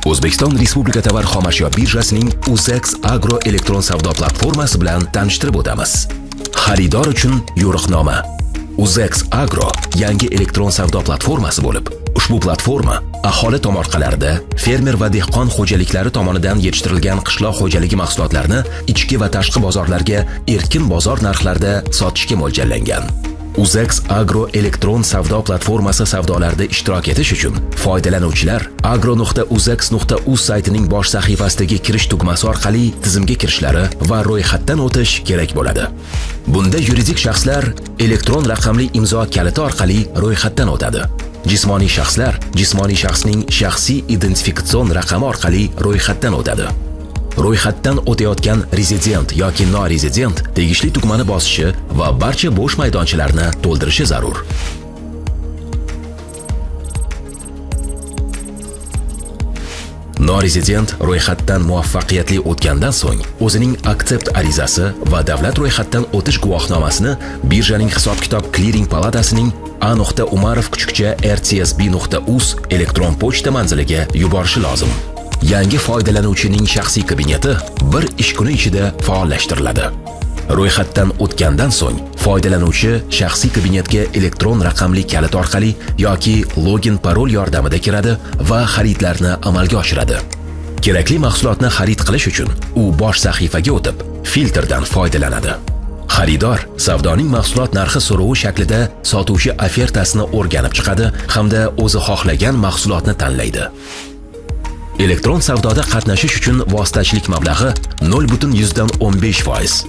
O'zbekiston Respublika tovar xomashyo birjasining UZEX Agro elektron savdo platformasi bilan tanishtirib o'tamiz. Xaridor uchun yo'riqnoma. UZEX Agro yangi elektron savdo platformasi bo'lib, ushbu platforma aholi tomorqalarida fermer va dehqon xo'jaliklari tomonidan yetishtirilgan qishloq xo'jaligi mahsulotlarini ichki va tashqi bozorlarga erkin bozor narxlarida sotishga mo'ljallangan. UZEX Agro elektron savdo platformasi savdolarida ishtirok etish uchun foydalanuvchilar agro.uzex.uz saytining bosh sahifasidagi kirish tugmasi orqali tizimga kirishlari va ro'yxatdan o'tish kerak bo'ladi. Bunda yuridik shaxslar elektron raqamli imzo kaliti orqali ro'yxatdan o'tadi. Jismoniy shaxslar jismoniy shaxsning shaxsiy identifikatsion raqami orqali ro'yxatdan o'tadi. Ro'yxatdan o'tayotgan rezident yoki norezident tegishli tugmani bosishi va barcha bo'sh maydonchalarni to'ldirishi zarur. Norezident ro'yxatdan muvaffaqiyatli o'tgandan so'ng o'zining aksept arizasi va davlat ro'yxatdan o'tish guvohnomasini birjaning hisob-kitob kliring palatasining a.umarov_rtsb.uz elektron pochta manziliga yuborishi lozim. Yangi foydalanuvchining shaxsiy kabineti bir ish kuni ichida faollashtiriladi. Ro'yxatdan o'tgandan so'ng foydalanuvchi shaxsiy kabinetga elektron raqamli kalit orqali yoki login parol yordamida kiradi va xaridlarni amalga oshiradi. Kerakli mahsulotni xarid qilish uchun u bosh sahifaga o'tib, filtrdan foydalanadi. Xaridor savdoning mahsulot narxi so'rovi shaklida sotuvchi ofertasini o'rganib chiqadi hamda o'zi xohlagan mahsulotni tanlaydi. Elektron savdoda qatnashish uchun vositachilik mablag'i 0,15%.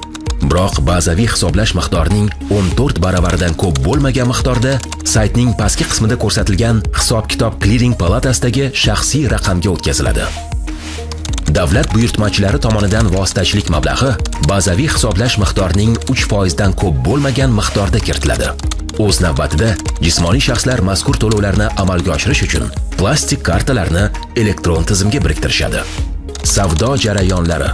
Biroq bazaviy hisoblash miqdorining 14 baravaridan ko'p bo'lmagan miqdorda saytning pastki qismida ko'rsatilgan hisob-kitob kliring palatasidagi shaxsiy raqamga o'tkaziladi. Davlat buyurtmachilari tomonidan vositachilik mablag'i bazaviy hisoblash miqdorining 3% dan ko'p bo'lmagan miqdorda kiritiladi. O'z navbatida jismoniy shaxslar mazkur to'lovlarni amalga oshirish uchun plastik kartalarni elektron tizimga biriktirishadi. Savdo jarayonlari.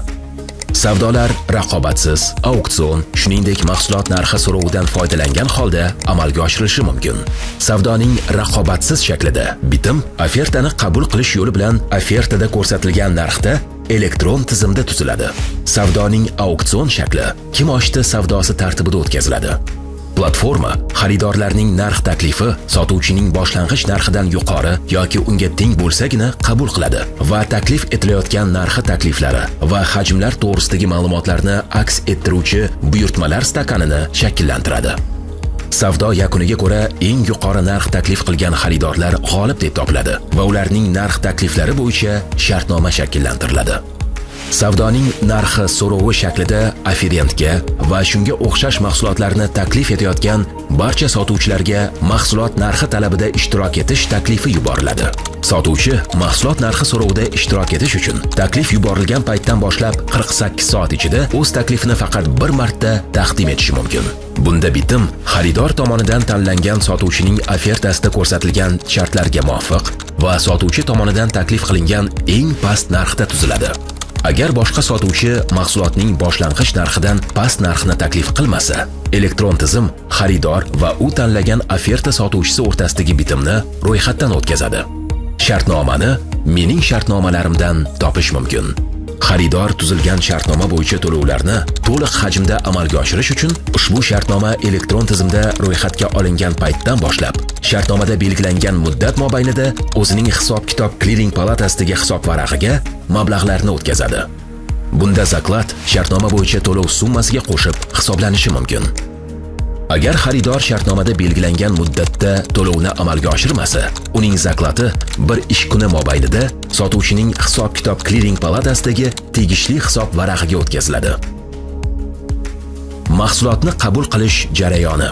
Savdolar raqobatsiz, auksion, shuningdek mahsulot narxi so'rovidan foydalangan holda amalga oshirilishi mumkin. Savdoning raqobatsiz shaklida bitim ofertani qabul qilish yo'li bilan ofertada ko'rsatilgan narxda elektron tizimda tuziladi. Savdoning auksion shakli kim ochdi savdosi tartibida o'tkaziladi. Platforma xaridorlarning narx taklifi sotuvchining boshlang'ich narxidan yuqori yoki unga teng bo'lsagina qabul qiladi va taklif etilayotgan narxi takliflari va hajmlar to'g'risidagi ma'lumotlarni aks ettiruvchi buyurtmalar stakanini shakllantiradi. Savdo yakuniga ko'ra eng yuqori narx taklif qilgan xaridorlar g'olib deb topiladi va ularning narx takliflari bo'yicha shartnoma shakllantiriladi. Savdoning narxi so'rovi shaklida oferentga va shunga o'xshash mahsulotlarni taklif etayotgan barcha sotuvchilarga mahsulot narxi talabida ishtirok etish taklifi yuboriladi. Sotuvchi mahsulot narxi so'rovida ishtirok etish uchun taklif yuborilgan paytdan boshlab 48 soat ichida o'z taklifini faqat bir marta taqdim etishi mumkin. Bunda bitim xaridor tomonidan tanlangan sotuvchining ofertasida ko'rsatilgan shartlarga muvofiq va sotuvchi tomonidan taklif qilingan eng past narxda tuziladi. Agar boshqa sotuvchi mahsulotning boshlang'ich narxidan past narxni taklif qilmasa, elektron tizim xaridor va u tanlagan oferta sotuvchisi o'rtasidagi bitimni ro'yxatdan o'tkazadi. Shartnomani mening shartnomalarimdan topish mumkin. Xaridor tuzilgan shartnoma bo'yicha to'lovlarni to'liq hajmda amalga oshirish uchun ushbu shartnoma elektron tizimda ro'yxatga olingan paytdan boshlab shartnomada belgilangan muddat mobaynida o'zining hisob-kitob kliring palatasidagi hisob varag'iga mablag'larni o'tkazadi. Bunda zaklad shartnoma bo'yicha to'lov summasiga qo'shib hisoblanishi mumkin. Agar xaridor shartnomada belgilangan muddatda to'lovni amalga oshirmasa, uning zaklati bir ish kuni mobaynida sotuvchining hisob-kitob kliring palatasidagi tegishli hisob varag'iga o'tkaziladi. Mahsulotni qabul qilish jarayoni.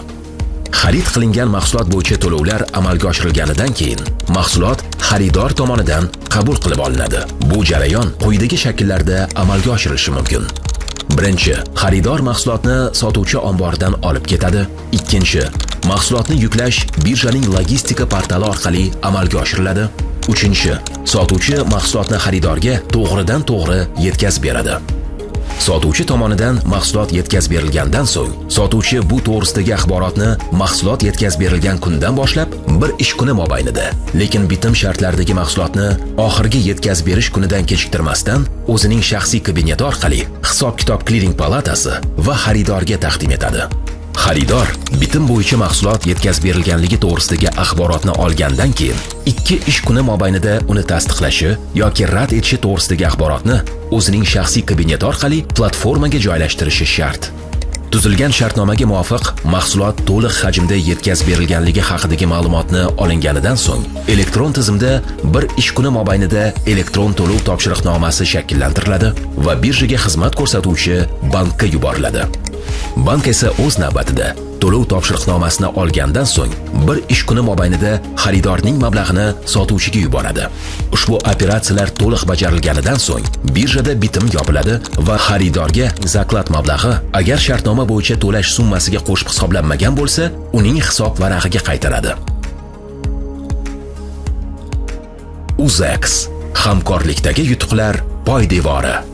Xarid qilingan mahsulot bo'yicha to'lovlar amalga oshirilganidan keyin mahsulot xaridor tomonidan qabul qilib olinadi. Bu jarayon quyidagi shakllarda amalga oshirilishi mumkin. Birinchi, xaridor mahsulotni sotuvchi omboridan olib ketadi. Ikkinchi, mahsulotni yuklash birjaning logistika portali orqali amalga oshiriladi. Uchinchi, sotuvchi mahsulotni xaridorga to'g'ridan to'g'ri yetkazib beradi. Sotuvchi tomonidan mahsulot yetkazib berilgandan so'ng, sotuvchi bu to'g'risidagi axborotni mahsulot yetkazib berilgan kundan boshlab bir ish kuni mobaynida, lekin bitim shartlaridagi mahsulotni oxirgi yetkazib berish kunidan kechiktirmasdan o'zining shaxsiy kabineti orqali hisob-kitob kliring palatasi va xaridorga taqdim etadi. Xaridor bitim bo'yicha mahsulot yetkazib berilganligi to'g'risidagi axborotni olgandan keyin 2 ish kuni mobaynida uni tasdiqlashi yoki rad etishi to'g'risidagi axborotni o'zining shaxsiy kabineti orqali platformaga joylashtirishi shart. Tuzilgan shartnomaga muvofiq mahsulot to'liq hajmda yetkazib berilganligi haqidagi ma'lumotni olinganidan so'ng, elektron tizimda bir ish kuni mobaynida elektron to'lov topshiriqnomasi shakllantiriladi va birjaga xizmat ko'rsatuvchi bankka yuboriladi. Bank esa o'z navbatida to'lov topshiriqnomasini olgandan so'ng bir ish kuni mobaynida xaridorning mablag'ini sotuvchiga yuboradi. Ushbu operatsiyalar to'liq bajarilganidan so'ng birjada bitim yopiladi va xaridorga zaklad mablag'i agar shartnoma bo'yicha to'lash summasiga qo'shib hisoblanmagan bo'lsa, uning hisob varag'iga qaytaradi. UZEX hamkorlikdagi yutuqlar poydevori.